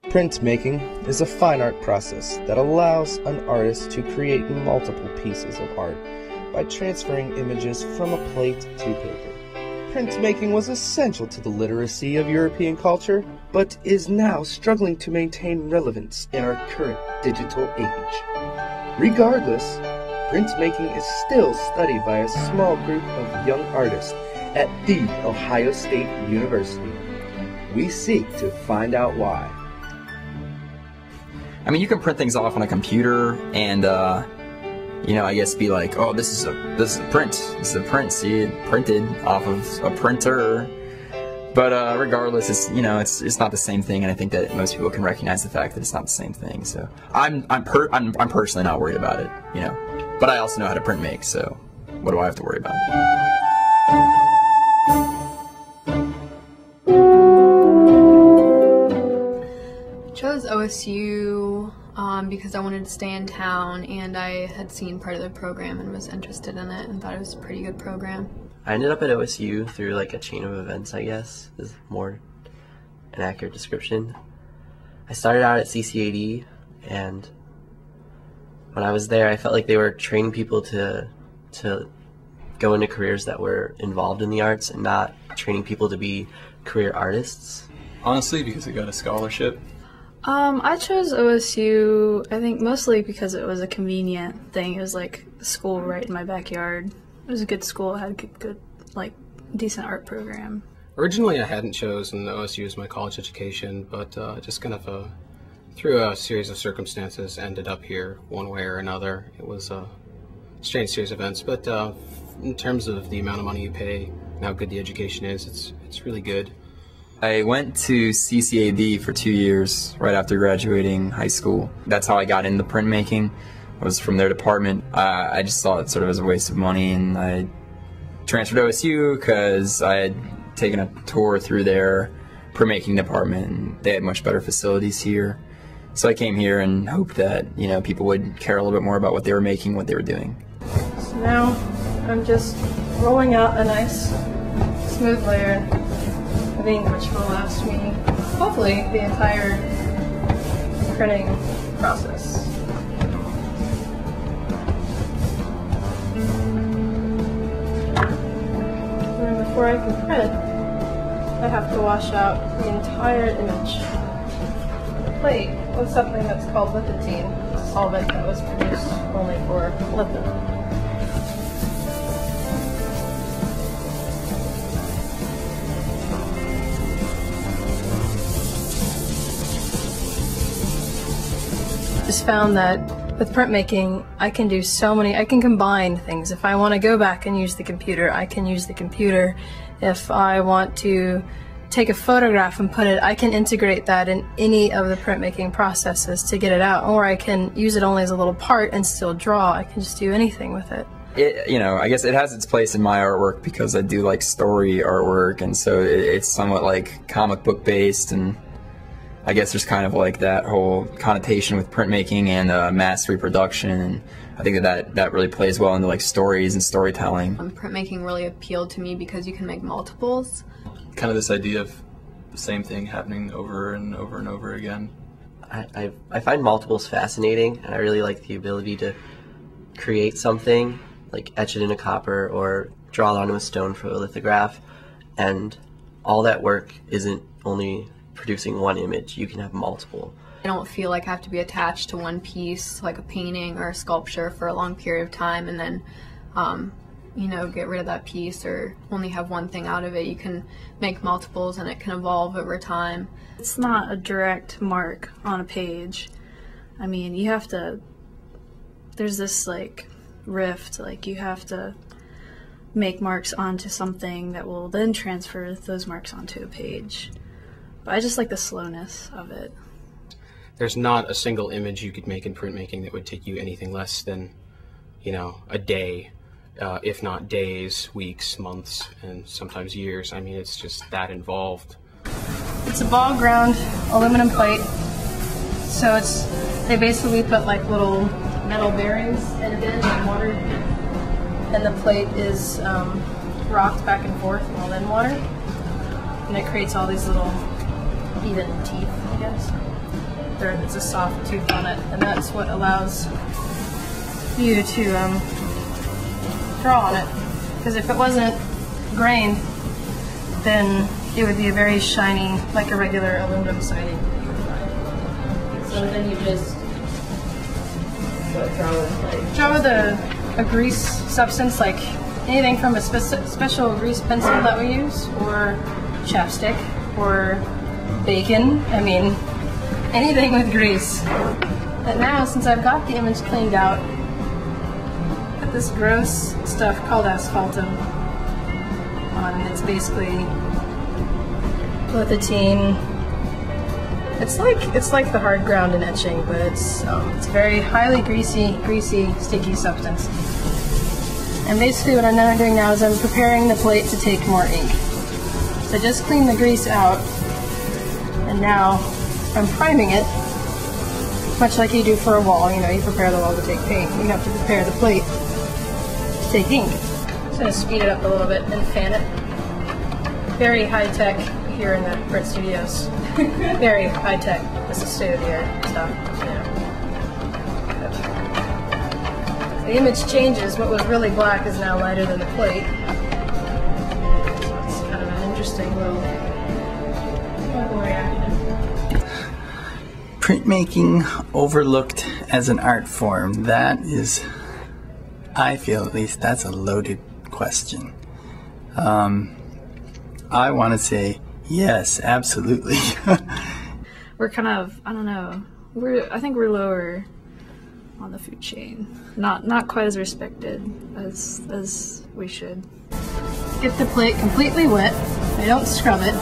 Printmaking is a fine art process that allows an artist to create multiple pieces of art by transferring images from a plate to paper. Printmaking was essential to the literacy of European culture, but is now struggling to maintain relevance in our current digital age. Regardless, printmaking is still studied by a small group of young artists at The Ohio State University. We seek to find out why. I mean, you can print things off on a computer and, you know, I guess be like, oh, this is a print. This is a print. See it printed off of a printer. But regardless, it's, you know, it's not the same thing, and I think that most people can recognize the fact that it's not the same thing. So I'm personally not worried about it, you know. But I also know how to print make, so what do I have to worry about? Chose OSU because I wanted to stay in town, and I had seen part of the program and was interested in it and thought it was a pretty good program. I ended up at OSU through like a chain of events, I guess, is more an accurate description. I started out at CCAD, and when I was there, I felt like they were training people to go into careers that were involved in the arts and not training people to be career artists. Honestly, because I got a scholarship. I chose OSU, I think mostly because it was a convenient thing. It was like a school right in my backyard. It was a good school. It had a good, like, decent art program. Originally, I hadn't chosen OSU as my college education, but just kind of through a series of circumstances ended up here one way or another. It was a strange series of events, but in terms of the amount of money you pay and how good the education is, it's really good. I went to CCAD for 2 years right after graduating high school. That's how I got into printmaking, was from their department. I just saw it sort of as a waste of money, and I transferred to OSU because I had taken a tour through their printmaking department, and they had much better facilities here. So I came here and hoped that, you know, people would care a little bit more about what they were making, what they were doing. So now I'm just rolling out a nice smooth layer of ink, which will last me hopefully the entire printing process. And then before I can print, I have to wash out the entire image. The plate with something that's called lithotine, a solvent that was produced only for litho. Just found that with printmaking, I can do so many, I can combine things. If I want to go back and use the computer, I can use the computer. If I want to take a photograph and put it, I can integrate that in any of the printmaking processes to get it out, or I can use it only as a little part and still draw. I can just do anything with it. You know, I guess it has its place in my artwork because I do like story artwork, and so it's somewhat like comic book based, and I guess there's kind of like that whole connotation with printmaking and mass reproduction, and I think that really plays well into like stories and storytelling. Printmaking really appealed to me because you can make multiples. Kind of this idea of the same thing happening over and over and over again. I find multiples fascinating, and I really like the ability to create something, like etch it in a copper or draw it onto a stone for a lithograph, and all that work isn't only producing one image. You can have multiple. I don't feel like I have to be attached to one piece, like a painting or a sculpture, for a long period of time and then you know, get rid of that piece or only have one thing out of it. You can make multiples and it can evolve over time. It's not a direct mark on a page. I mean, you have to, there's this like rift, like you have to make marks onto something that will then transfer those marks onto a page. But I just like the slowness of it. There's not a single image you could make in printmaking that would take you anything less than, you know, a day, if not days, weeks, months, and sometimes years. I mean, it's just that involved. It's a ball ground aluminum plate, so they basically put like little metal bearings in it and water, and the plate is rocked back and forth while in water, and it creates all these little even teeth, I guess. It's a soft tooth on it, and that's what allows you to draw on it. Because if it wasn't grained, then it would be a very shiny, like a regular aluminum siding. So then you just draw with a grease substance, like anything from a special grease pencil that we use, or chapstick, or bacon. I mean, anything with grease. But now, since I've got the image cleaned out, got this gross stuff called asphaltum on. It's basically lithothene. It's like the hard ground in etching, but it's a very highly greasy, sticky substance. And basically, what I'm now doing now is I'm preparing the plate to take more ink. So I just clean the grease out, and now I'm priming it, much like you do for a wall. You know, you prepare the wall to take paint. You have to prepare the plate to take ink. I'm just going to speed it up a little bit and fan it. Very high tech here in the print studios. Very high tech. This is state of the art stuff. Yeah. The image changes. What was really black is now lighter than the plate. So it's kind of an interesting little reaction. Printmaking overlooked as an art form. That is, I feel at least, that's a loaded question. I want to say yes, absolutely. We're kind of, I don't know, I think we're lower on the food chain. Not quite as respected as we should. Get the plate completely wet. I don't scrub it.